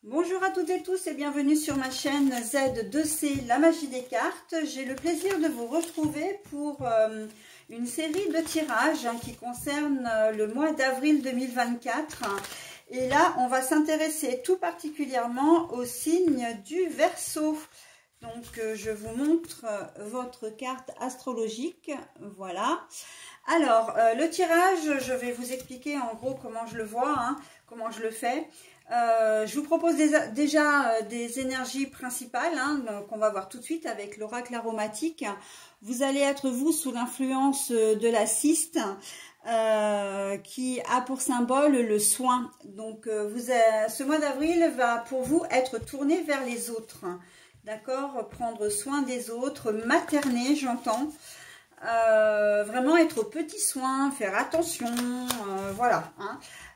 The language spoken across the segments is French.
Bonjour à toutes et tous et bienvenue sur ma chaîne Z2C, la magie des cartes. J'ai le plaisir de vous retrouver pour une série de tirages qui concerne le mois d'avril 2024. Et là, on va s'intéresser tout particulièrement au signe du Verseau. Donc, je vous montre votre carte astrologique. Voilà. Alors, le tirage, je vais vous expliquer en gros comment je le vois, comment je le fais. Je vous propose déjà des énergies principales qu'on va voir tout de suite avec l'oracle aromatique. Vous allez être vous sous l'influence de la cyste qui a pour symbole le soin. Donc ce mois d'avril va pour vous être tourné vers les autres. D'accord, prendre soin des autres, materner, j'entends. Vraiment être aux petits soins, faire attention, voilà.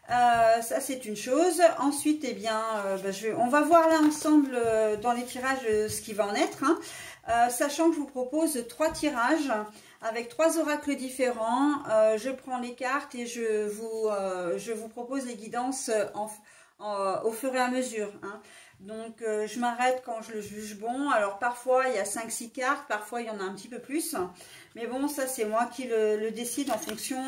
Ça c'est une chose. Ensuite, eh bien, on va voir là ensemble dans les tirages ce qui va en être. Sachant que je vous propose 3 tirages avec 3 oracles différents. Je prends les cartes et je vous propose les guidances au fur et à mesure. Donc, je m'arrête quand je le juge bon. Alors, parfois, il y a 5-6 cartes. Parfois, il y en a un petit peu plus. Mais bon, ça, c'est moi qui le décide en fonction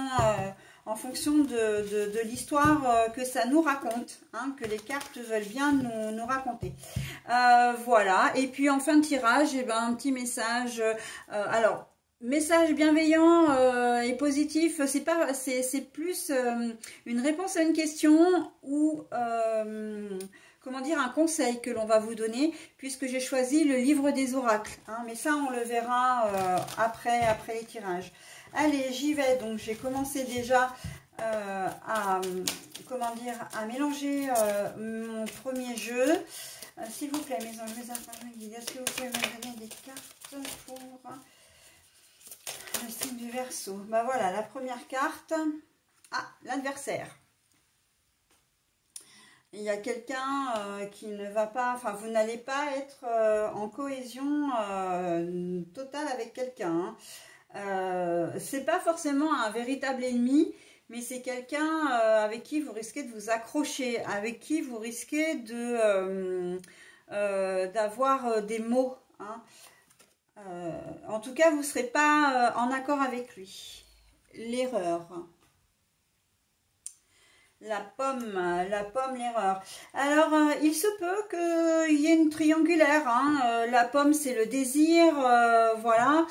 de l'histoire que ça nous raconte. Que les cartes veulent bien nous raconter. Voilà. Et puis, en fin de tirage, eh ben, un petit message. Alors, message bienveillant et positif, c'est plus une réponse à une question ou... comment dire, un conseil que l'on va vous donner, puisque j'ai choisi le livre des oracles. Mais ça, on le verra après les tirages. Allez, j'y vais. Donc, j'ai commencé déjà à mélanger mon premier jeu. S'il vous plaît, mes anges, mes archanges, guides, est-ce que vous pouvez me donner des cartes pour le signe du Verseau? Ben voilà, la première carte. Ah, l'adversaire. Il y a quelqu'un qui ne va pas, enfin vous n'allez pas être en cohésion totale avec quelqu'un. C'est pas forcément un véritable ennemi, mais c'est quelqu'un avec qui vous risquez de vous accrocher, avec qui vous risquez d'avoir des mots. En tout cas, vous ne serez pas en accord avec lui. L'erreur. La pomme, l'erreur. Alors, il se peut qu'il y ait une triangulaire. La pomme, c'est le désir, voilà.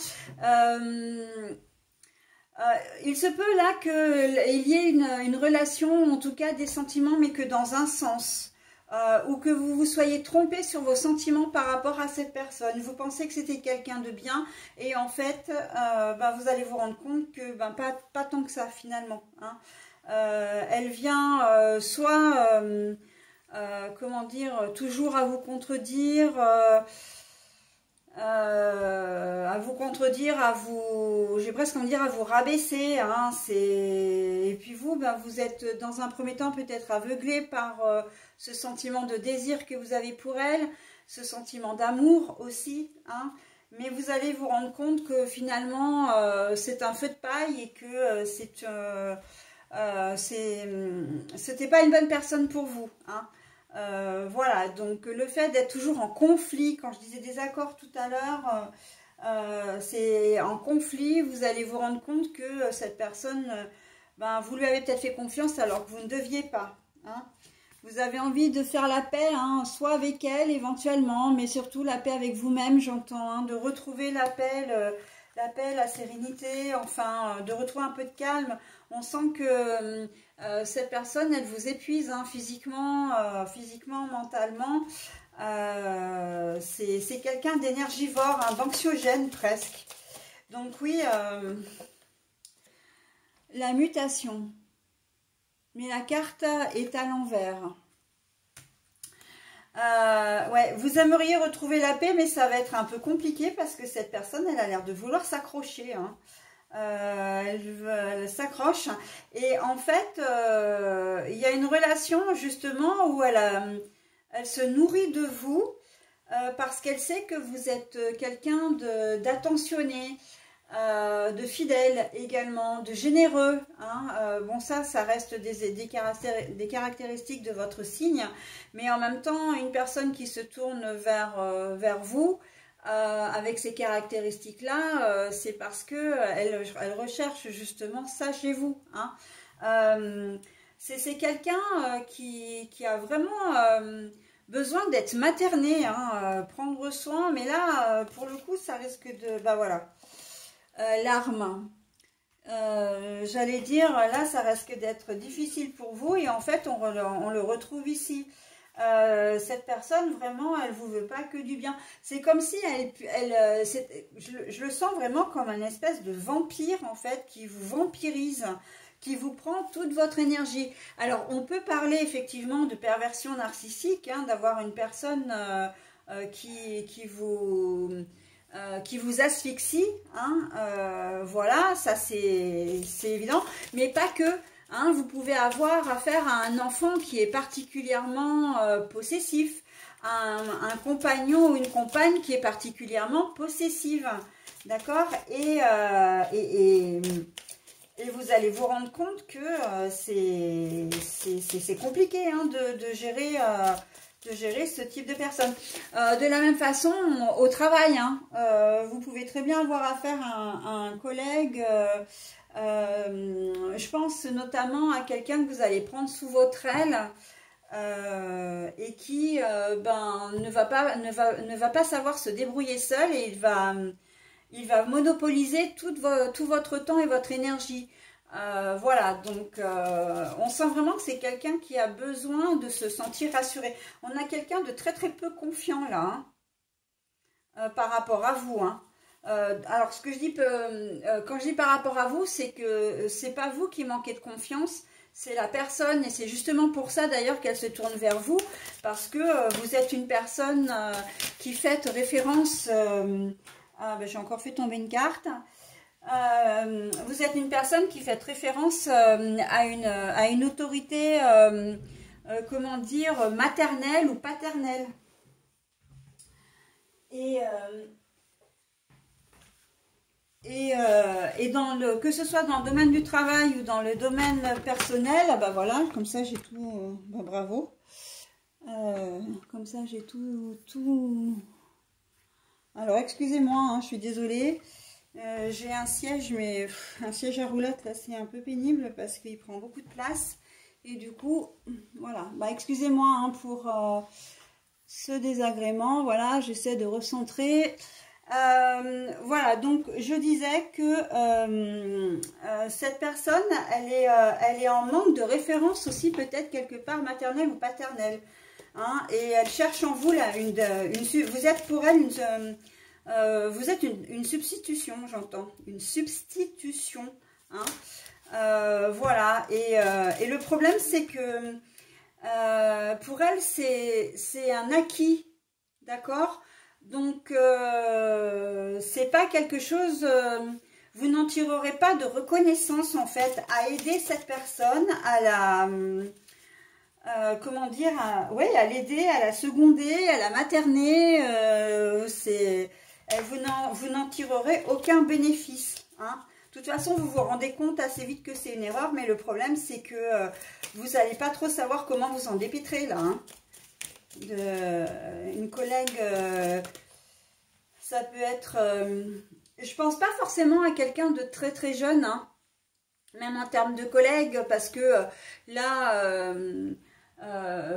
Il se peut là qu'il y ait une relation, en tout cas des sentiments, mais que dans un sens. Ou que vous vous soyez trompé sur vos sentiments par rapport à cette personne. Vous pensez que c'était quelqu'un de bien et en fait, vous allez vous rendre compte que pas tant que ça finalement. Elle vient soit, comment dire, toujours à vous contredire, j'ai presque envie de dire à vous rabaisser. Et puis vous, vous êtes dans un premier temps peut-être aveuglé par ce sentiment de désir que vous avez pour elle, ce sentiment d'amour aussi, mais vous allez vous rendre compte que finalement c'est un feu de paille et que c'était pas une bonne personne pour vous. Voilà, donc le fait d'être toujours en conflit, quand je disais désaccord tout à l'heure, c'est en conflit, vous allez vous rendre compte que cette personne, vous lui avez peut-être fait confiance alors que vous ne deviez pas. Vous avez envie de faire la paix, soit avec elle éventuellement, mais surtout la paix avec vous-même, j'entends, de retrouver la paix, la sérénité, enfin, de retrouver un peu de calme. On sent que cette personne, elle vous épuise physiquement, mentalement. C'est quelqu'un d'énergivore, d'anxiogène presque. Donc oui, la mutation. Mais la carte est à l'envers. Ouais, vous aimeriez retrouver la paix, mais ça va être un peu compliqué parce que cette personne, elle a l'air de vouloir s'accrocher. Elle s'accroche. Et en fait, il y a une relation justement où elle se nourrit de vous parce qu'elle sait que vous êtes quelqu'un d'attentionné. de fidèle également, de généreux. Hein. Bon, ça reste des caractéristiques de votre signe, mais en même temps, une personne qui se tourne vers vous, avec ces caractéristiques-là, c'est parce que elle recherche justement ça chez vous. Hein. C'est quelqu'un qui a vraiment besoin d'être materné, hein, prendre soin, mais là, pour le coup, ça risque de... Bah voilà, larmes. J'allais dire, là, ça risque d'être difficile pour vous, et en fait, on le retrouve ici. Cette personne, vraiment, elle vous veut pas que du bien. C'est comme si je le sens vraiment comme une espèce de vampire, en fait, qui vous vampirise, qui vous prend toute votre énergie. Alors, on peut parler effectivement de perversion narcissique, hein, d'avoir une personne qui vous asphyxie, hein, voilà, ça c'est évident, mais pas que. Hein, vous pouvez avoir affaire à un enfant qui est particulièrement possessif, un compagnon ou une compagne qui est particulièrement possessive, d'accord, et vous allez vous rendre compte que c'est compliqué, hein, de gérer ce type de personne. De la même façon, au travail, hein, vous pouvez très bien avoir affaire à un collègue. Je pense notamment à quelqu'un que vous allez prendre sous votre aile et qui ne va pas savoir se débrouiller seul, et il va monopoliser tout votre temps et votre énergie. Voilà, donc on sent vraiment que c'est quelqu'un qui a besoin de se sentir rassuré. On a quelqu'un de très très peu confiant là, hein, par rapport à vous, hein. Alors, ce que je dis, quand je dis par rapport à vous, c'est que c'est pas vous qui manquez de confiance, c'est la personne, et c'est justement pour ça d'ailleurs qu'elle se tourne vers vous, parce que vous êtes une personne qui fait référence... j'ai encore fait tomber une carte. Vous êtes une personne qui fait référence à une autorité, comment dire, maternelle ou paternelle. Et que ce soit dans le domaine du travail ou dans le domaine personnel, bah voilà, comme ça j'ai tout, bravo, comme ça j'ai tout. Alors excusez-moi, hein, je suis désolée, j'ai un siège, mais un siège à roulettes là c'est un peu pénible parce qu'il prend beaucoup de place, et du coup voilà, bah excusez-moi, hein, pour ce désagrément. Voilà, j'essaie de recentrer. Voilà, donc je disais que cette personne, elle est en manque de référence aussi, peut-être quelque part maternelle ou paternelle, hein, et elle cherche en vous là, vous êtes pour elle vous êtes une substitution, j'entends, une substitution, hein, voilà, et le problème c'est que pour elle c'est un acquis, d'accord. Donc, c'est pas quelque chose, vous n'en tirerez pas de reconnaissance en fait, à aider cette personne, à la, comment dire, à l'aider, à la seconder, à la materner, vous n'en tirerez aucun bénéfice, hein. De toute façon, vous vous rendez compte assez vite que c'est une erreur, mais le problème c'est que vous n'allez pas trop savoir comment vous en dépêtrer là, hein. Une collègue, ça peut être, je pense pas forcément à quelqu'un de très très jeune, hein, même en termes de collègues, parce que là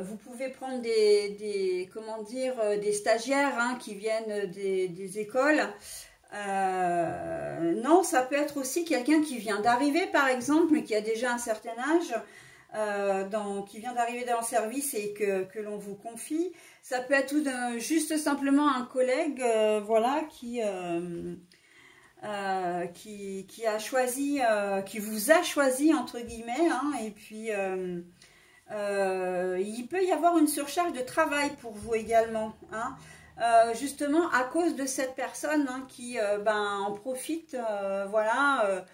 vous pouvez prendre comment dire, des stagiaires, hein, qui viennent des écoles. Non, ça peut être aussi quelqu'un qui vient d'arriver par exemple, mais qui a déjà un certain âge, qui vient d'arriver dans le service et que l'on vous confie. Ça peut être juste simplement un collègue, voilà, qui a choisi, qui vous a choisi entre guillemets, hein, et puis il peut y avoir une surcharge de travail pour vous également, hein, justement à cause de cette personne, hein, qui en profite, voilà,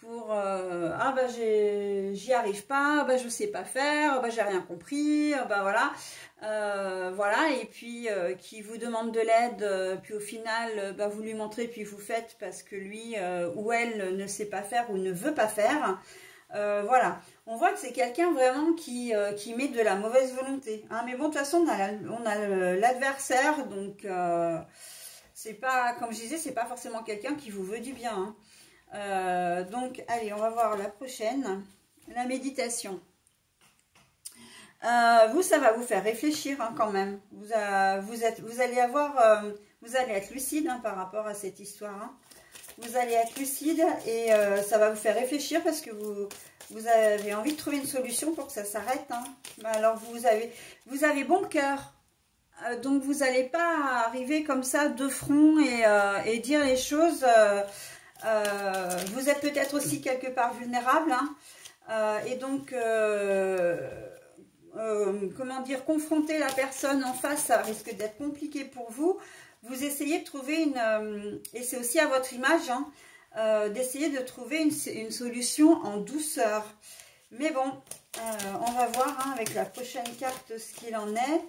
pour ah bah j'y arrive pas, bah je sais pas faire, bah j'ai rien compris, bah voilà. Voilà, et puis qui vous demande de l'aide, puis au final bah, vous lui montrez puis vous faites parce que lui ou elle ne sait pas faire ou ne veut pas faire. Voilà, on voit que c'est quelqu'un vraiment qui met de la mauvaise volonté, hein. Mais bon, de toute façon on a l'adversaire, donc c'est pas, comme je disais, c'est pas forcément quelqu'un qui vous veut du bien, hein. Donc allez, on va voir la prochaine, la méditation. Vous, ça va vous faire réfléchir, hein, quand même. Vous allez avoir, vous allez être lucide, hein, par rapport à cette histoire, hein. Vous allez être lucide et ça va vous faire réfléchir parce que vous avez envie de trouver une solution pour que ça s'arrête, hein. Alors vous avez bon cœur, donc vous n'allez pas arriver comme ça de front et dire les choses. Vous êtes peut-être aussi quelque part vulnérable, hein, et donc comment dire, confronter la personne en face, ça risque d'être compliqué pour vous. Vous essayez de trouver et c'est aussi à votre image, hein, d'essayer de trouver une solution en douceur. Mais bon, on va voir, hein, avec la prochaine carte ce qu'il en est.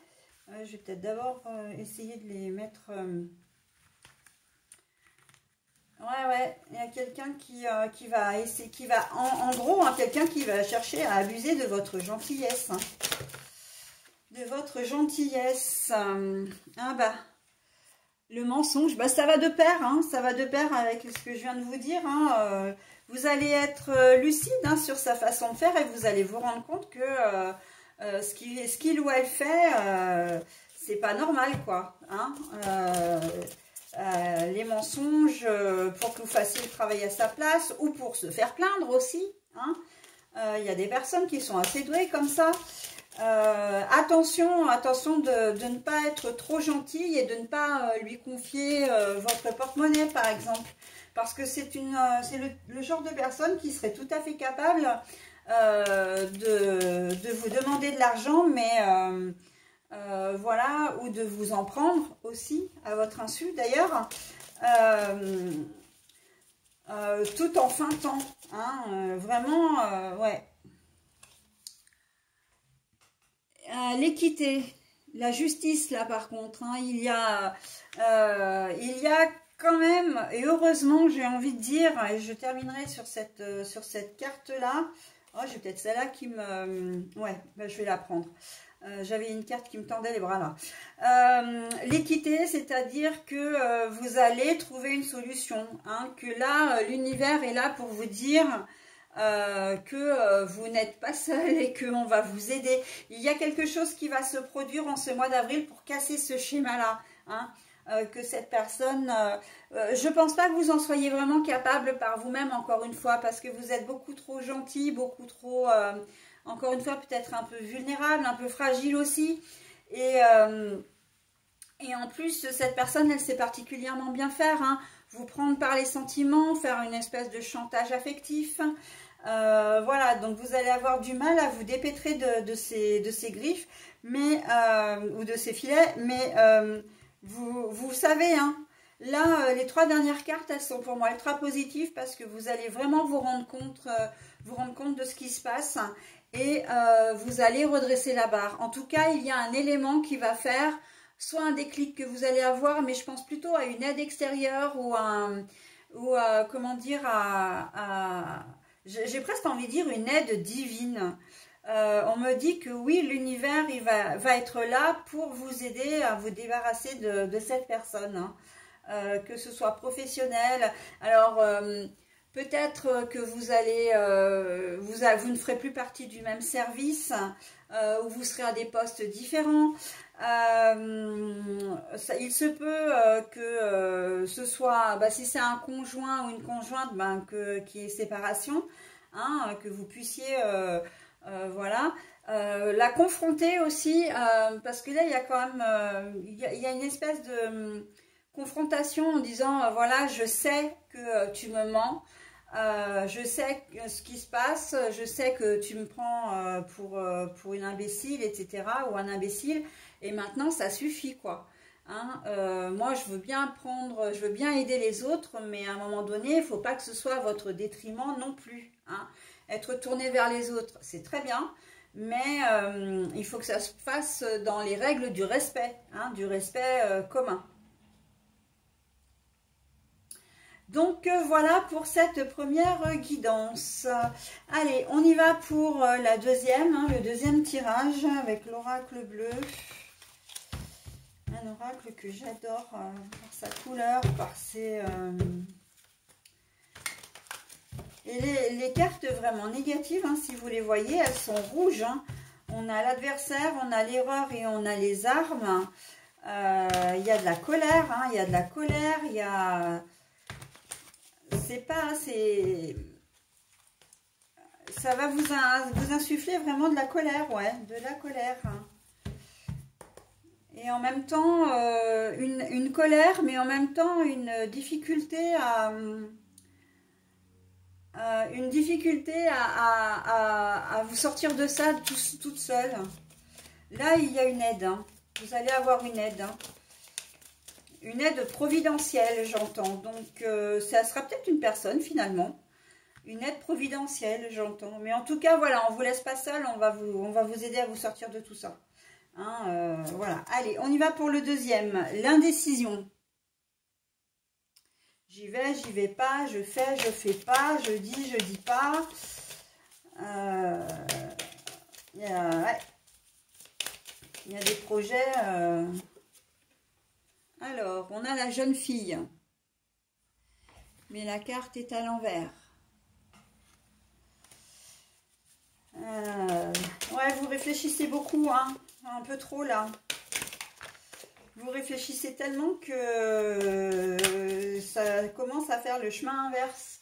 Je vais peut-être d'abord essayer de les mettre... Ouais, il y a quelqu'un qui va essayer, en gros, hein, quelqu'un qui va chercher à abuser de votre gentillesse, hein. De votre gentillesse. Ah bah... Le mensonge, bah ça va de pair, hein, ça va de pair avec ce que je viens de vous dire, hein. Vous allez être lucide, hein, sur sa façon de faire et vous allez vous rendre compte que ce qu'il ou elle fait, c'est pas normal, quoi, hein. Les mensonges pour que vous fassiez le travail à sa place ou pour se faire plaindre aussi, hein. Il y a des personnes qui sont assez douées comme ça. Attention de ne pas être trop gentil et de ne pas lui confier votre porte-monnaie, par exemple, parce que c'est le genre de personne qui serait tout à fait capable de vous demander de l'argent, mais voilà, ou de vous en prendre aussi à votre insu d'ailleurs, tout en feintant, hein, vraiment, ouais. L'équité, la justice, là par contre, hein, il y a quand même, et heureusement, j'ai envie de dire, et je terminerai sur cette carte-là. Oh, j'ai peut-être celle-là qui me... Ouais, ben, je vais la prendre. J'avais une carte qui me tendait les bras là. L'équité, c'est-à-dire que vous allez trouver une solution, hein, que là, l'univers est là pour vous dire... que vous n'êtes pas seul et qu'on va vous aider. Il y a quelque chose qui va se produire en ce mois d'avril pour casser ce schéma-là, hein, que cette personne... je ne pense pas que vous en soyez vraiment capable par vous-même, encore une fois, parce que vous êtes beaucoup trop gentil, beaucoup trop... encore une fois, peut-être un peu vulnérable, un peu fragile aussi. Et en plus, cette personne, elle sait particulièrement bien faire, hein, vous prendre par les sentiments, faire une espèce de chantage affectif. Voilà, donc vous allez avoir du mal à vous dépêtrer de ces griffes, mais, ou de ces filets, mais vous savez, hein, là, les 3 dernières cartes, elles sont pour moi ultra positives parce que vous allez vraiment vous rendre compte de ce qui se passe et vous allez redresser la barre. En tout cas, il y a un élément qui va faire soit un déclic que vous allez avoir, mais je pense plutôt à une aide extérieure ou comment dire, j'ai presque envie de dire une aide divine. On me dit que oui, l'univers il va être là pour vous aider à vous débarrasser de cette personne, hein. Que ce soit professionnel. Alors, peut-être que vous allez, vous ne ferez plus partie du même service, ou vous serez à des postes différents. Il se peut que ce soit, bah, si c'est un conjoint ou une conjointe, ben, qu'il y ait séparation, hein, que vous puissiez, voilà, la confronter aussi, parce que là, il y a quand même, il y a une espèce de confrontation en disant, voilà, je sais que tu me mens. Je sais ce qui se passe, je sais que tu me prends pour une imbécile, etc. ou un imbécile, et maintenant ça suffit, quoi. Hein. Moi, je veux bien prendre, je veux bien aider les autres, mais à un moment donné, il ne faut pas que ce soit à votre détriment non plus. Hein. Être tourné vers les autres, c'est très bien, mais il faut que ça se fasse dans les règles du respect, hein, du respect commun. Donc voilà pour cette première guidance. Allez, on y va pour la deuxième, hein, le deuxième tirage avec l'oracle bleu. Un oracle que j'adore par sa couleur, par ses... Et les cartes vraiment négatives, hein, si vous les voyez, elles sont rouges. Hein. On a l'adversaire, on a l'erreur et on a les armes. Il y a de la colère, hein, il y a de la colère, il y a... C'est pas... Ça va vous insuffler vraiment de la colère, ouais, de la colère. Hein. Et en même temps, une colère, mais en même temps, une difficulté à vous sortir de ça toute seule. Là, il y a une aide. Hein. Vous allez avoir une aide. Hein. Une aide providentielle, j'entends. Donc, ça sera peut-être une personne, finalement. Une aide providentielle, j'entends. Mais en tout cas, voilà, on ne vous laisse pas seul. On va vous aider à vous sortir de tout ça. Hein, voilà, allez, on y va pour le deuxième, l'indécision. J'y vais pas, je fais pas, je dis pas. Il y a des projets. Alors, on a la jeune fille, mais la carte est à l'envers. Ouais, vous réfléchissez beaucoup, hein. Un peu trop là. Vous réfléchissez tellement que ça commence à faire le chemin inverse.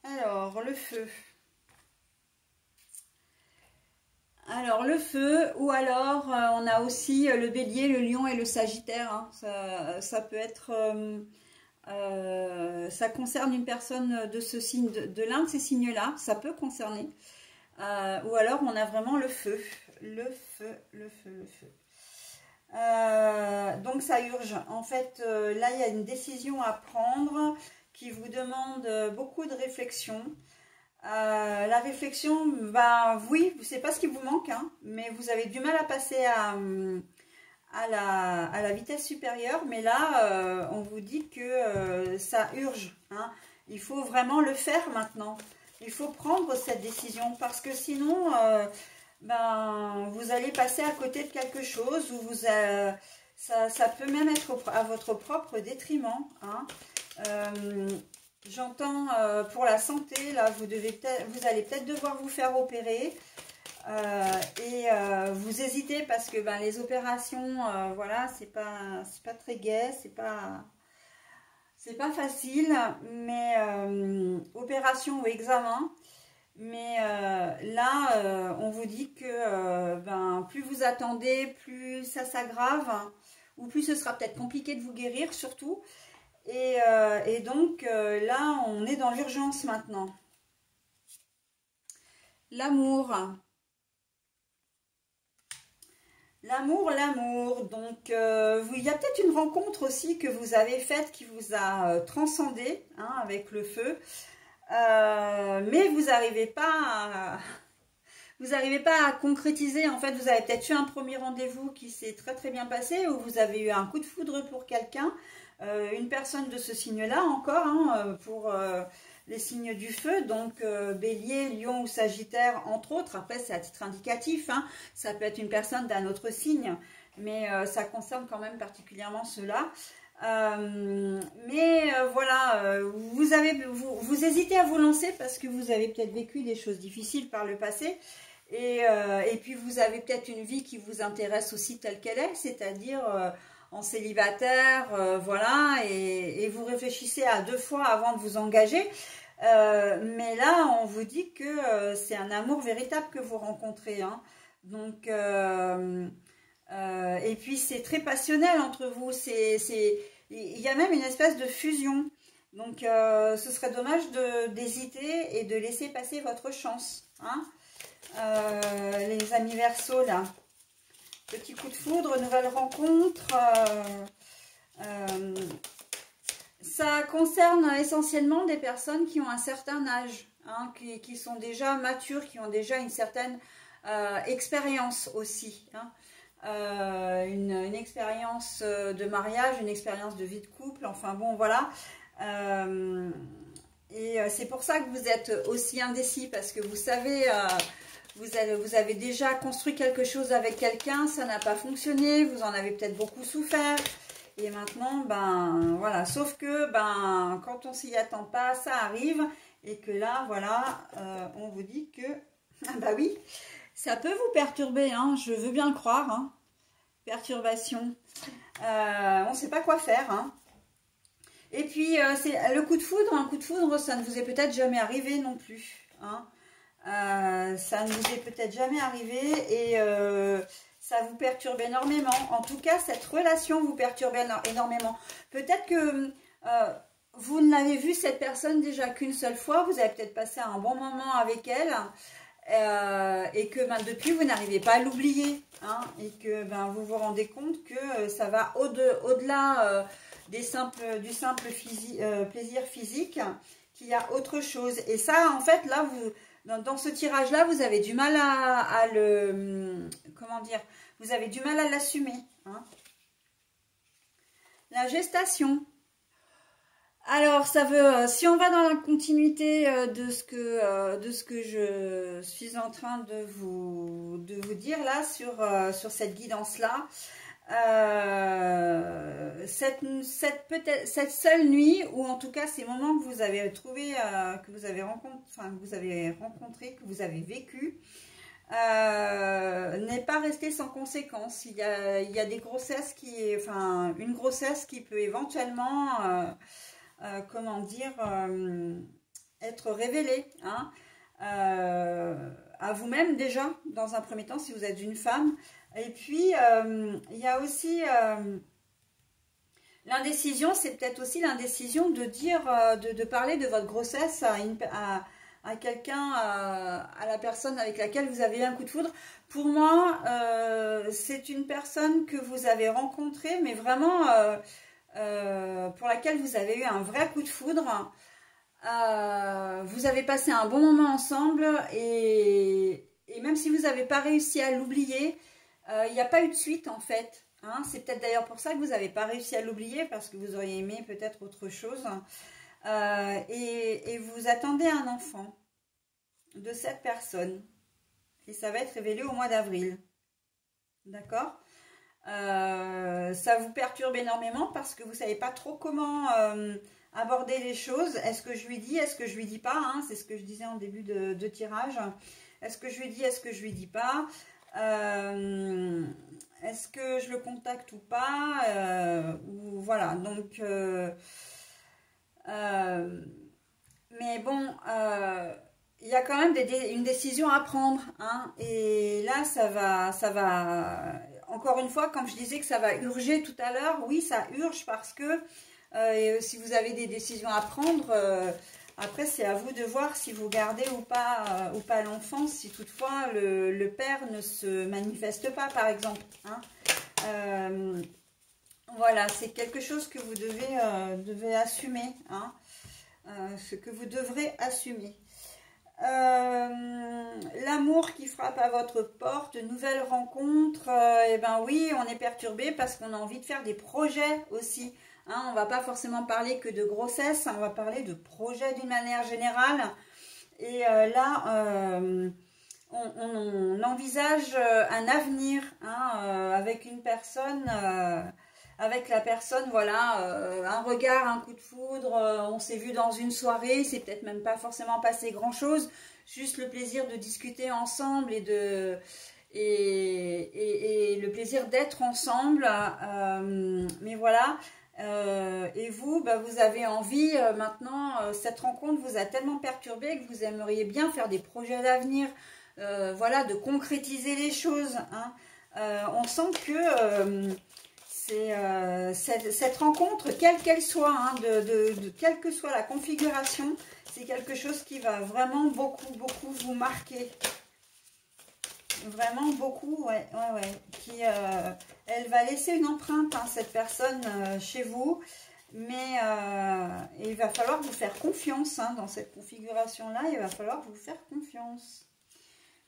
Alors, le feu. Alors, le feu, ou alors on a aussi le bélier, le lion et le sagittaire. Hein. Ça peut être... ça concerne une personne de ce signe, de l'un de ces signes-là. Ça peut concerner. Ou alors on a vraiment le feu. Le feu. Donc ça urge. En fait, là, il y a une décision à prendre qui vous demande beaucoup de réflexion. La réflexion, bah oui, c'est pas ce qui vous manque, hein, mais vous avez du mal à passer à la vitesse supérieure. Mais là, on vous dit que ça urge. Hein. Il faut vraiment le faire maintenant. Il faut prendre cette décision parce que sinon, ben, vous allez passer à côté de quelque chose où ça peut même être à votre propre détriment. Hein. J'entends pour la santé, là, vous allez peut-être devoir vous faire opérer vous hésitez parce que ben, les opérations, voilà, c'est pas très gai, c'est pas facile, mais opération ou examen. Mais là, on vous dit que ben, plus vous attendez, plus ça s'aggrave, ou plus ce sera peut-être compliqué de vous guérir surtout. Et donc là, on est dans l'urgence maintenant. L'amour. L'amour. Donc, il y a peut-être une rencontre aussi que vous avez faite qui vous a transcendé, hein, avec le feu. Mais vous n'arrivez pas à concrétiser. En fait, vous avez peut-être eu un premier rendez-vous qui s'est très très bien passé, ou vous avez eu un coup de foudre pour quelqu'un, une personne de ce signe-là encore, hein, pour les signes du feu, donc bélier, lion ou sagittaire, entre autres. Après, c'est à titre indicatif, hein. Ça peut être une personne d'un autre signe, mais ça concerne quand même particulièrement ceux-là. Voilà, vous hésitez à vous lancer parce que vous avez peut-être vécu des choses difficiles par le passé, et puis vous avez peut-être une vie qui vous intéresse aussi telle qu'elle est, c'est-à-dire en célibataire, voilà, et vous réfléchissez à 2 fois avant de vous engager, mais là on vous dit que c'est un amour véritable que vous rencontrez, hein. Donc et puis c'est très passionnel entre vous, il y a même une espèce de fusion. Donc ce serait dommage d'hésiter et de laisser passer votre chance, hein. Les amis Verseaux là. Petit coup de foudre, nouvelle rencontre. Ça concerne essentiellement des personnes qui ont un certain âge, hein, qui sont déjà matures, qui ont déjà une certaine expérience aussi. Hein. Une expérience de mariage, une expérience de vie de couple, enfin bon, voilà. C'est pour ça que vous êtes aussi indécis, parce que vous savez, vous avez déjà construit quelque chose avec quelqu'un, ça n'a pas fonctionné, vous en avez peut-être beaucoup souffert. Et maintenant, ben voilà, sauf que ben quand on s'y attend pas, ça arrive. Et que là, voilà, on vous dit que, ah bah oui, ça peut vous perturber, hein, je veux bien le croire, hein. Perturbation. On ne sait pas quoi faire, hein. Et puis, c'est le coup de foudre, un coup de foudre, ça ne vous est peut-être jamais arrivé non plus, hein. Ça ne vous est peut-être jamais arrivé et ça vous perturbe énormément. En tout cas, cette relation vous perturbe énormément. Peut-être que vous n'avez vu cette personne déjà qu'une seule fois, vous avez peut-être passé un bon moment avec elle et que ben, depuis, vous n'arrivez pas à l'oublier, hein, et que ben, vous vous rendez compte que ça va au-delà du simple plaisir physique, qu'il y a autre chose. Et ça, en fait, là, dans ce tirage-là, vous avez du mal à le... Comment dire? Vous avez du mal à l'assumer. Hein. La gestation. Alors, ça veut... si on va dans la continuité de ce que je suis en train de vous dire là, sur cette guidance-là, cette seule nuit, ou en tout cas ces moments que vous avez trouvé, que vous avez rencontré, que vous avez vécu, n'est pas resté sans conséquence. Il y a des grossesses une grossesse qui peut éventuellement, comment dire, être révélée, hein, à vous-même déjà, dans un premier temps, si vous êtes une femme. Et puis, il y a aussi l'indécision, c'est peut-être aussi l'indécision de dire, de parler de votre grossesse à quelqu'un, à la personne avec laquelle vous avez eu un coup de foudre. Pour moi, c'est une personne que vous avez rencontrée, mais vraiment pour laquelle vous avez eu un vrai coup de foudre. Vous avez passé un bon moment ensemble et même si vous n'avez pas réussi à l'oublier, il n'y a pas eu de suite en fait. Hein. C'est peut-être d'ailleurs pour ça que vous n'avez pas réussi à l'oublier, parce que vous auriez aimé peut-être autre chose. Et vous attendez un enfant de cette personne. Et ça va être révélé au mois d'avril. D'accord? Ça vous perturbe énormément parce que vous ne savez pas trop comment aborder les choses. Est-ce que je lui dis, est-ce que je lui dis pas, hein? C'est ce que je disais en début de tirage. Est-ce que je lui dis, est-ce que je lui dis pas? Est-ce que je le contacte ou pas, ou voilà, donc mais bon, il y a quand même une décision à prendre, hein, et là ça va encore une fois, comme je disais que ça va urger tout à l'heure, oui, ça urge parce que si vous avez des décisions à prendre, après c'est à vous de voir si vous gardez ou pas l'enfant, si toutefois le père ne se manifeste pas, par exemple, hein. Voilà, c'est quelque chose que vous devez assumer, hein, ce que vous devrez assumer. L'amour qui frappe à votre porte, de nouvelles rencontres, et ben oui, on est perturbé parce qu'on a envie de faire des projets aussi. Hein, on ne va pas forcément parler que de grossesse, on va parler de projets d'une manière générale. Et là, on envisage un avenir, hein, avec une personne, avec la personne, voilà, un regard, un coup de foudre, on s'est vu dans une soirée, c'est peut-être même pas forcément passé grand-chose, juste le plaisir de discuter ensemble et le plaisir d'être ensemble, mais voilà. Et vous, bah, vous avez envie, maintenant, cette rencontre vous a tellement perturbé que vous aimeriez bien faire des projets d'avenir, voilà, de concrétiser les choses, hein. On sent que cette rencontre, quelle qu'elle soit, hein, quelle que soit la configuration, c'est quelque chose qui va vraiment beaucoup vous marquer. vraiment beaucoup, ouais. Elle va laisser une empreinte, hein, cette personne, chez vous. Mais il va falloir vous faire confiance, hein, dans cette configuration-là. Il va falloir vous faire confiance.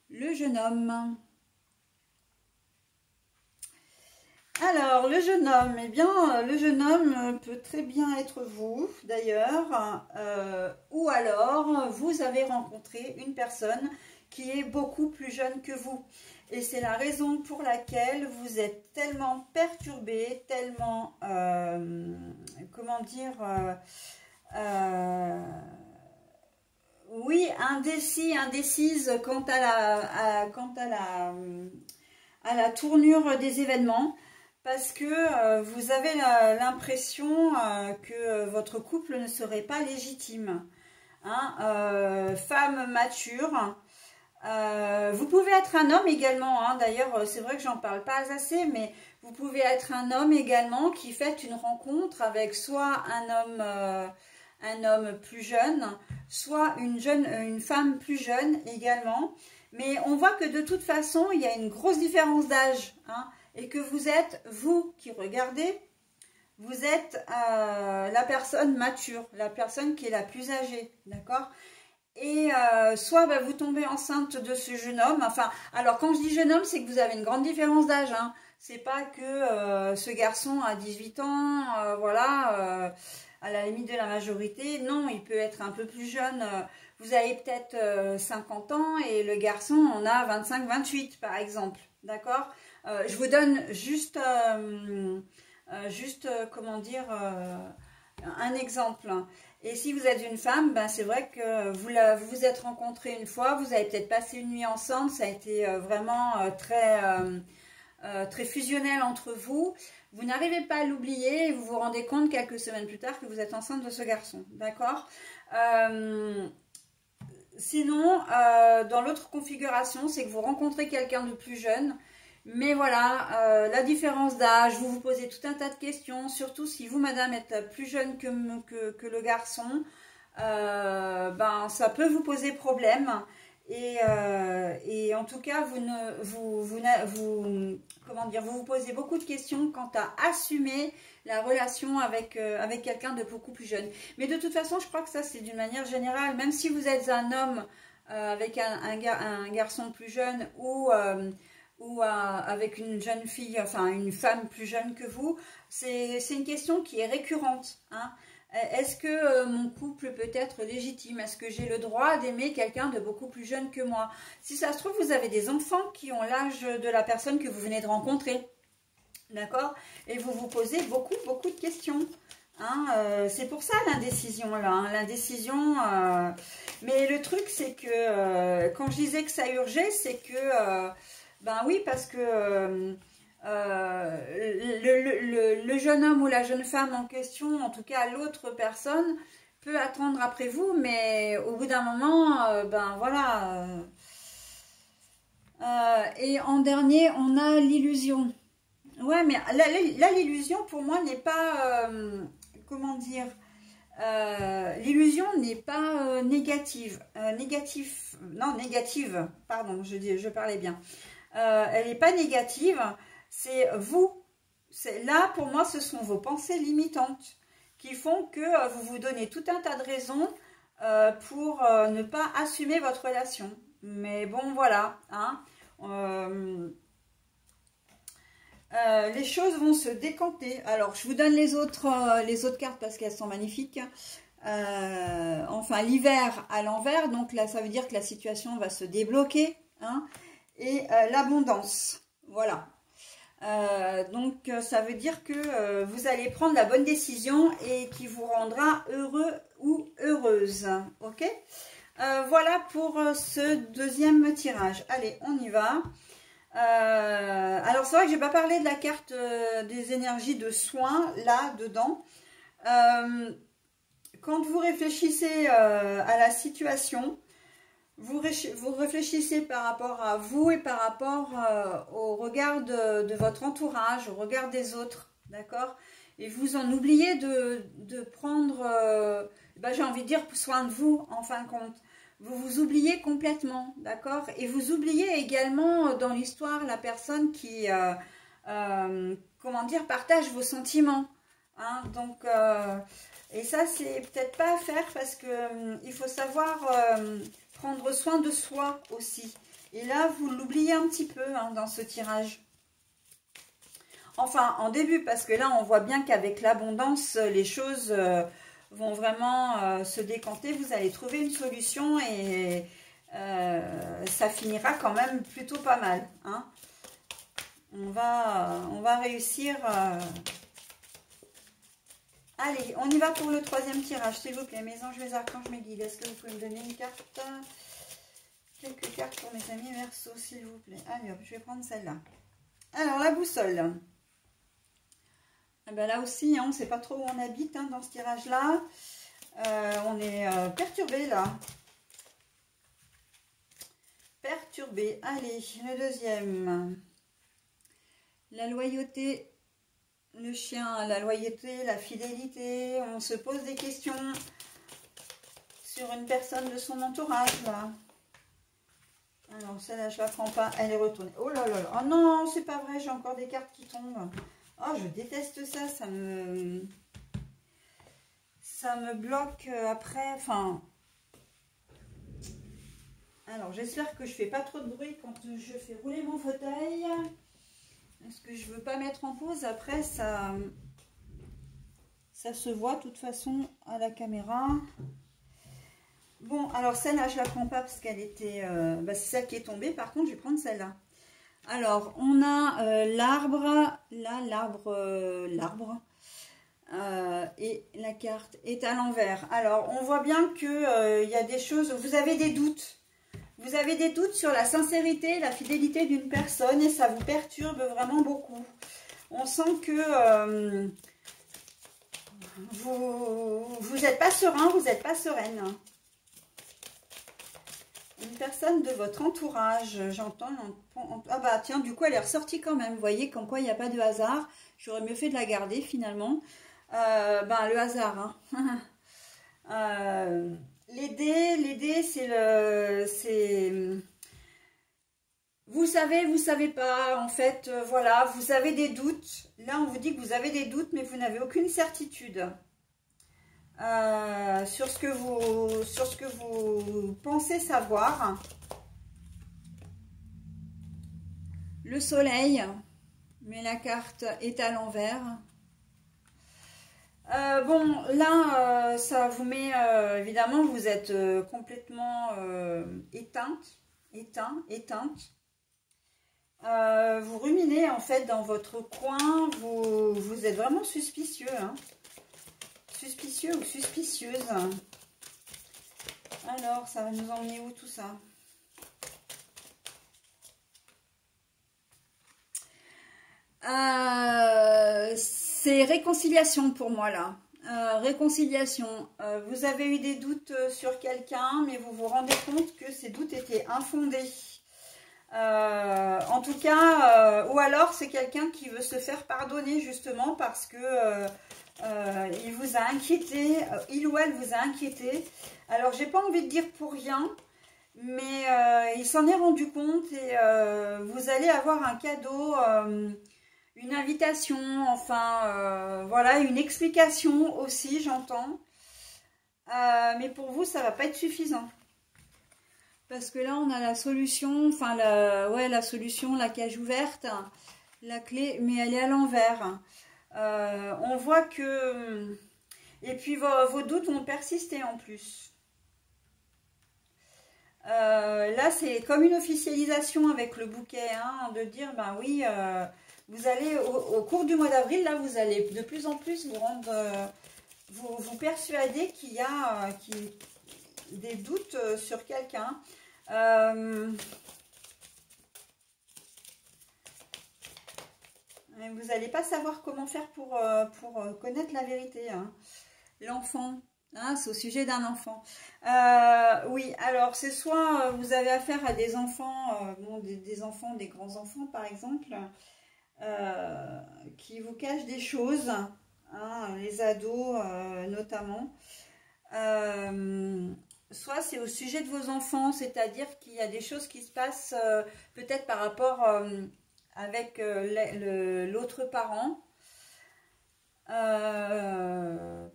Le jeune homme. Alors, le jeune homme, eh bien, le jeune homme peut très bien être vous, d'ailleurs, ou alors vous avez rencontré une personne qui est beaucoup plus jeune que vous. Et c'est la raison pour laquelle vous êtes tellement perturbé, tellement, comment dire, oui, indécise quant à la tournure des événements. Parce que vous avez l'impression que votre couple ne serait pas légitime. Hein, femme mature. Vous pouvez être un homme également. Hein, d'ailleurs, c'est vrai que j'en parle pas assez, mais vous pouvez être un homme également qui fait une rencontre avec soit un homme plus jeune, soit une femme plus jeune également. Mais on voit que de toute façon, il y a une grosse différence d'âge. Hein, et que vous êtes, vous qui regardez, vous êtes la personne mature, la personne qui est la plus âgée, d'accord? Et soit vous tombez enceinte de ce jeune homme, enfin, alors quand je dis jeune homme, c'est que vous avez une grande différence d'âge, hein. C'est pas que ce garçon a 18 ans, voilà, à la limite de la majorité, non, il peut être un peu plus jeune, vous avez peut-être 50 ans et le garçon en a 25-28 par exemple, d'accord? Je vous donne juste, comment dire, un exemple. Et si vous êtes une femme, ben c'est vrai que vous vous êtes rencontrés une fois, vous avez peut-être passé une nuit ensemble, ça a été vraiment très fusionnel entre vous. Vous n'arrivez pas à l'oublier et vous vous rendez compte quelques semaines plus tard que vous êtes enceinte de ce garçon, d'accord? Sinon, dans l'autre configuration, c'est que vous rencontrez quelqu'un de plus jeune. Mais voilà, la différence d'âge, vous vous posez tout un tas de questions, surtout si vous, madame, êtes plus jeune que le garçon, ben, ça peut vous poser problème. Et en tout cas, comment dire, vous vous posez beaucoup de questions quant à assumer la relation avec quelqu'un de beaucoup plus jeune. Mais de toute façon, je crois que ça, c'est d'une manière générale, même si vous êtes un homme avec un garçon plus jeune ou avec une jeune fille, enfin une femme plus jeune que vous, c'est une question qui est récurrente. Hein. Est-ce que mon couple peut être légitime? Est-ce que j'ai le droit d'aimer quelqu'un de beaucoup plus jeune que moi? Si ça se trouve, vous avez des enfants qui ont l'âge de la personne que vous venez de rencontrer. D'accord? Et vous vous posez beaucoup de questions. Hein, c'est pour ça l'indécision là. Hein, l'indécision. Mais le truc, c'est que quand je disais que ça urgeait, c'est que... ben oui, parce que le jeune homme ou la jeune femme en question, en tout cas l'autre personne, peut attendre après vous, mais au bout d'un moment, ben voilà. Et en dernier, on a l'illusion. Ouais, mais là l'illusion pour moi n'est pas, comment dire, l'illusion n'est pas négative, négative, pardon, je parlais bien. Elle n'est pas négative, c'est vous. Là, pour moi, ce sont vos pensées limitantes qui font que vous vous donnez tout un tas de raisons pour ne pas assumer votre relation. Mais bon, voilà. Hein, les choses vont se décanter. Alors, je vous donne les autres cartes parce qu'elles sont magnifiques. Enfin, l'hiver à l'envers. Donc là, ça veut dire que la situation va se débloquer. Hein, et l'abondance, voilà. Donc ça veut dire que vous allez prendre la bonne décision et qui vous rendra heureux ou heureuse, ok? Voilà pour ce deuxième tirage. Allez, on y va. Alors c'est vrai que j'ai pas parlé de la carte des énergies de soins là dedans. Quand vous réfléchissez à la situation, vous réfléchissez par rapport à vous et par rapport au regard de votre entourage, au regard des autres, d'accord? Et vous en oubliez de prendre, j'ai envie de dire, soin de vous, en fin de compte. vous vous oubliez complètement, d'accord? Et vous oubliez également dans l'histoire la personne qui, comment dire, partage vos sentiments. Hein? Donc, et ça, c'est peut-être pas à faire parce que il faut savoir prendre soin de soi aussi. Et là, vous l'oubliez un petit peu hein, dans ce tirage. Enfin, en début, parce que là, on voit bien qu'avec l'abondance, les choses vont vraiment se décanter. Vous allez trouver une solution et ça finira quand même plutôt pas mal. Hein. On va réussir. Allez, on y va pour le troisième tirage, s'il vous plaît. Mes anges, mes archanges, mes guides. Est-ce que vous pouvez me donner une carte? Quelques cartes pour mes amis Verseau, s'il vous plaît. Allez, hop, je vais prendre celle-là. Alors, la boussole. Eh ben là aussi, hein, on ne sait pas trop où on habite hein, dans ce tirage-là. On est perturbé là. Perturbé. Allez, le deuxième. La loyauté. Le chien, la loyauté, la fidélité. On se pose des questions sur une personne de son entourage là. Alors celle-là, je la prends pas. Elle est retournée. Oh là là là. Oh non, c'est pas vrai. J'ai encore des cartes qui tombent. Oh, je déteste ça. Ça me bloque après. Enfin. Alors, j'espère que je fais pas trop de bruit quand je fais rouler mon fauteuil. Parce que je veux pas mettre en pause. Après, ça se voit de toute façon à la caméra. Bon, alors celle-là, je la prends pas parce qu'elle était... c'est celle qui est tombée. Par contre, je vais prendre celle-là. Alors, on a l'arbre. Là, l'arbre. Et la carte est à l'envers. Alors, on voit bien que y a des choses... Vous avez des doutes. Vous avez des doutes sur la sincérité, la fidélité d'une personne et ça vous perturbe vraiment beaucoup. On sent que vous n'êtes pas serein, vous n'êtes pas sereine. Une personne de votre entourage, j'entends... Ah bah tiens, du coup elle est ressortie quand même. Vous voyez comme quoi il n'y a pas de hasard. J'aurais mieux fait de la garder finalement. Le hasard. Hein. Les dés, c'est vous savez pas, en fait, voilà, vous avez des doutes. Là, on vous dit que vous avez des doutes, mais vous n'avez aucune certitude sur ce que vous pensez savoir. Le soleil, mais la carte est à l'envers. Bon, là, ça vous met, évidemment, vous êtes complètement éteinte. Vous ruminez, en fait, dans votre coin. Vous êtes vraiment suspicieux. Hein. Suspicieux ou suspicieuse. Alors, ça va nous emmener où tout ça? C'est réconciliation pour moi là. Réconciliation. Vous avez eu des doutes sur quelqu'un, mais vous vous rendez compte que ces doutes étaient infondés. En tout cas, ou alors c'est quelqu'un qui veut se faire pardonner justement parce que il vous a inquiété, il ou elle vous a inquiété. Alors j'ai pas envie de dire pour rien, mais il s'en est rendu compte et vous allez avoir un cadeau. Une invitation, enfin, voilà, une explication aussi, j'entends. Mais pour vous, ça va pas être suffisant. Parce que là, on a la solution, enfin, la solution, la cage ouverte, la clé, mais elle est à l'envers. On voit que... Et puis, vos doutes vont persister en plus. Là, c'est comme une officialisation avec le bouquet, hein, de dire, ben oui... vous allez, au cours du mois d'avril, là, vous allez de plus en plus vous rendre, vous persuader qu'il y a des doutes sur quelqu'un. Vous n'allez pas savoir comment faire pour connaître la vérité. Hein. L'enfant, hein, c'est au sujet d'un enfant. Oui, alors c'est soit vous avez affaire à des enfants, des enfants, des grands-enfants par exemple, qui vous cachent des choses, hein, les ados notamment. soit c'est au sujet de vos enfants, c'est-à-dire qu'il y a des choses qui se passent peut-être par rapport avec l'autre parent.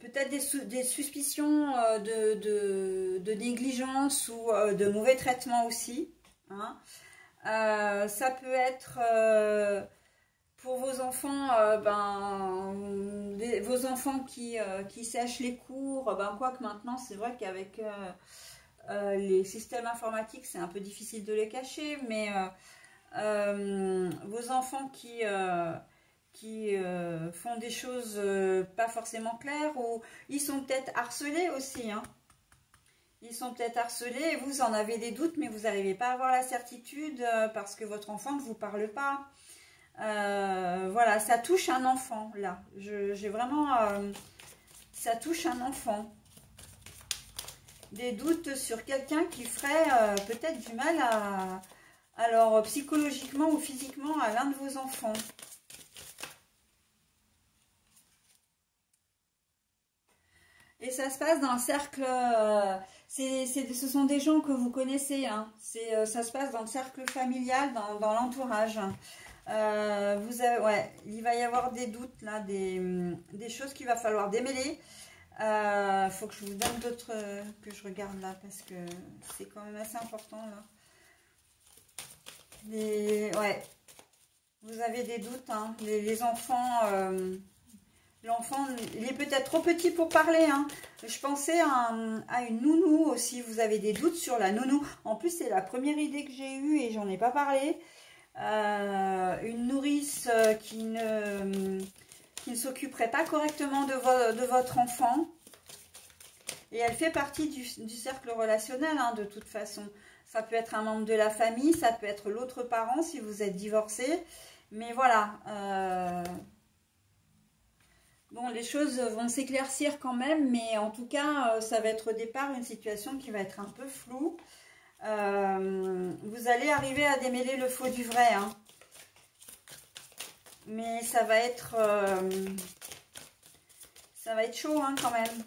Peut-être des suspicions de négligence ou de mauvais traitement aussi, hein. Ça peut être pour vos enfants, vos enfants qui sèchent les cours, quoique maintenant c'est vrai qu'avec les systèmes informatiques c'est un peu difficile de les cacher, mais vos enfants qui font des choses pas forcément claires, ou ils sont peut-être harcelés aussi, hein. Ils sont peut-être harcelés et vous en avez des doutes, mais vous n'arrivez pas à avoir la certitude parce que votre enfant ne vous parle pas. Voilà, ça touche un enfant, là. J'ai vraiment... ça touche un enfant. Des doutes sur quelqu'un qui ferait peut-être du mal alors psychologiquement ou physiquement à l'un de vos enfants. Et ça se passe dans un cercle, ce sont des gens que vous connaissez, hein. Ça se passe dans le cercle familial, dans l'entourage. Ouais, il va y avoir des doutes, là, des choses qu'il va falloir démêler. Faut que je vous donne d'autres, que je regarde là, parce que c'est quand même assez important, là. Ouais, vous avez des doutes, hein. Les enfants... L'enfant, il est peut-être trop petit pour parler, hein. Je pensais à une nounou aussi. Vous avez des doutes sur la nounou. En plus, c'est la première idée que j'ai eue et j'en ai pas parlé. Une nourrice qui ne s'occuperait pas correctement de votre enfant. Et elle fait partie du cercle relationnel, hein, de toute façon. Ça peut être un membre de la famille, ça peut être l'autre parent si vous êtes divorcé. Mais voilà... Bon, les choses vont s'éclaircir quand même, mais en tout cas, ça va être au départ une situation qui va être un peu floue. Vous allez arriver à démêler le faux du vrai, hein. Mais ça va être chaud, hein, quand même.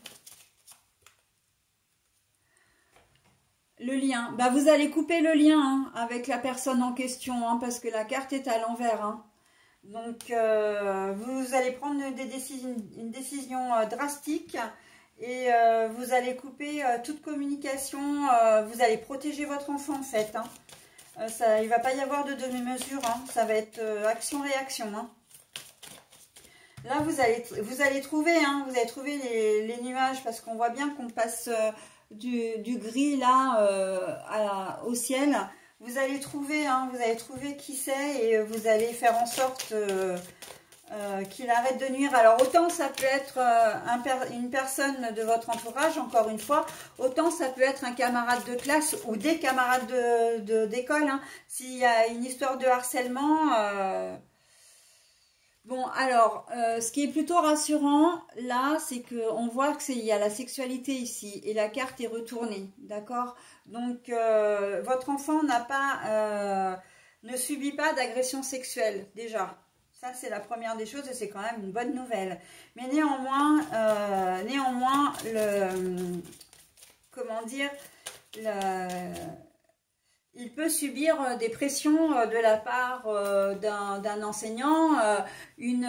Le lien, vous allez couper le lien, hein, avec la personne en question, hein, parce que la carte est à l'envers, hein. Donc, vous allez prendre une décision drastique et vous allez couper toute communication. Vous allez protéger votre enfant, en fait, hein. Il ne va pas y avoir de demi-mesure, hein. Ça va être action-réaction, hein. Là, vous allez trouver, hein, les nuages, parce qu'on voit bien qu'on passe du gris, là, au ciel. Vous allez trouver, hein, qui c'est et vous allez faire en sorte qu'il arrête de nuire. Alors, autant ça peut être une personne de votre entourage, encore une fois, autant ça peut être un camarade de classe ou des camarades d'école, hein. S'il y a une histoire de harcèlement... Bon, alors, ce qui est plutôt rassurant, là, c'est qu'on voit qu'il y a la sexualité ici, et la carte est retournée, d'accord? Donc, votre enfant ne subit pas d'agression sexuelle, déjà. Ça, c'est la première des choses, et c'est quand même une bonne nouvelle. Mais néanmoins, comment dire, il peut subir des pressions de la part d'un enseignant, une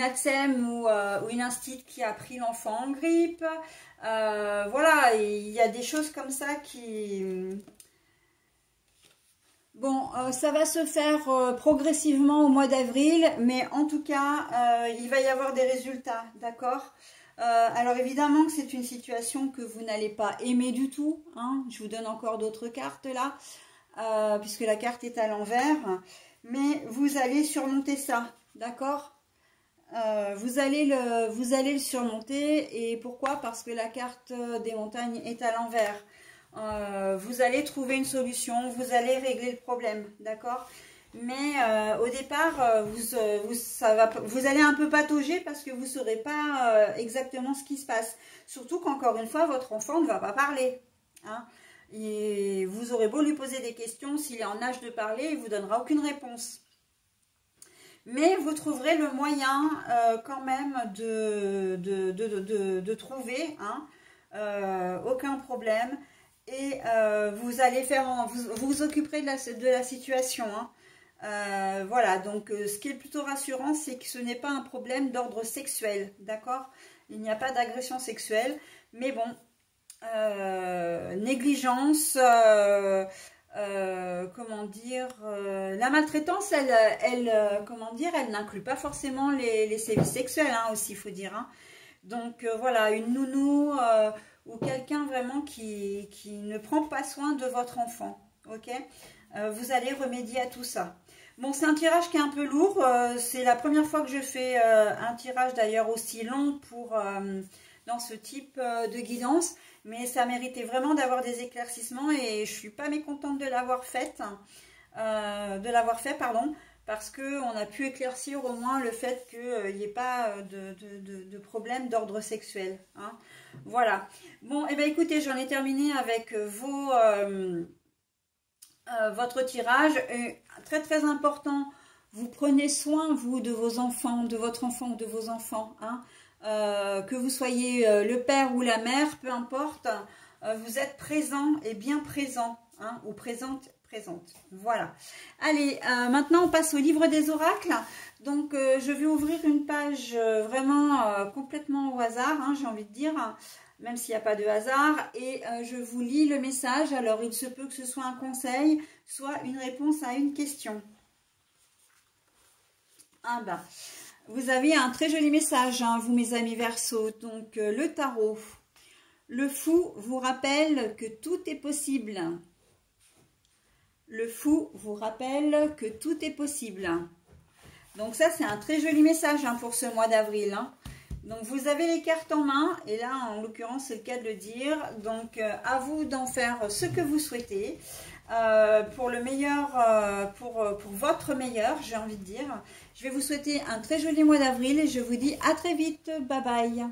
ATSEM ou une institut qui a pris l'enfant en grippe. Voilà, il y a des choses comme ça qui... Bon, ça va se faire progressivement au mois d'avril, mais en tout cas, il va y avoir des résultats, d'accord ? Alors évidemment que c'est une situation que vous n'allez pas aimer du tout, hein. Je vous donne encore d'autres cartes là, puisque la carte est à l'envers, mais vous allez surmonter ça, d'accord? Vous allez le surmonter, et pourquoi? Parce que la carte des montagnes est à l'envers. Vous allez trouver une solution, vous allez régler le problème, d'accord? Mais au départ, vous allez un peu patauger parce que vous ne saurez pas exactement ce qui se passe. Surtout qu'encore une fois, votre enfant ne va pas parler, hein. Et vous aurez beau lui poser des questions, s'il est en âge de parler, il ne vous donnera aucune réponse. Mais vous trouverez le moyen quand même de trouver, hein, aucun problème. et vous allez faire, vous vous occuperez de la situation. Hein. Voilà, donc ce qui est plutôt rassurant, c'est que ce n'est pas un problème d'ordre sexuel, d'accord? Il n'y a pas d'agression sexuelle, mais bon, négligence, comment dire, la maltraitance, comment dire, elle n'inclut pas forcément les sévices sexuels, hein, aussi, il faut dire. Hein. Donc voilà, une nounou ou quelqu'un vraiment qui ne prend pas soin de votre enfant, ok? Vous allez remédier à tout ça. Bon, c'est un tirage qui est un peu lourd, c'est la première fois que je fais un tirage d'ailleurs aussi long dans ce type de guidance, mais ça méritait vraiment d'avoir des éclaircissements et je suis pas mécontente de l'avoir fait, pardon, parce qu'on a pu éclaircir au moins le fait qu'il n'y ait pas de problème d'ordre sexuel. Hein. Voilà. Bon, et bien écoutez, j'en ai terminé avec votre tirage. Et très très important, vous prenez soin, vous, de vos enfants, de votre enfant ou de vos enfants. Hein. Que vous soyez le père ou la mère, peu importe, vous êtes présent et bien présent, hein, ou présente. Voilà. Allez, maintenant on passe au livre des oracles. Donc je vais ouvrir une page vraiment complètement au hasard, hein, j'ai envie de dire, même s'il n'y a pas de hasard, et je vous lis le message. Alors il se peut que ce soit un conseil, soit une réponse à une question. Ah ben, vous avez un très joli message, hein, vous mes amis Verseaux. Donc le tarot. Le fou vous rappelle que tout est possible. Le fou vous rappelle que tout est possible. Donc ça, c'est un très joli message, hein, pour ce mois d'avril. Hein. Donc vous avez les cartes en main, et là, en l'occurrence, c'est le cas de le dire. Donc à vous d'en faire ce que vous souhaitez. Pour le meilleur, pour votre meilleur, j'ai envie de dire. Je vais vous souhaiter un très joli mois d'avril et je vous dis à très vite. Bye bye.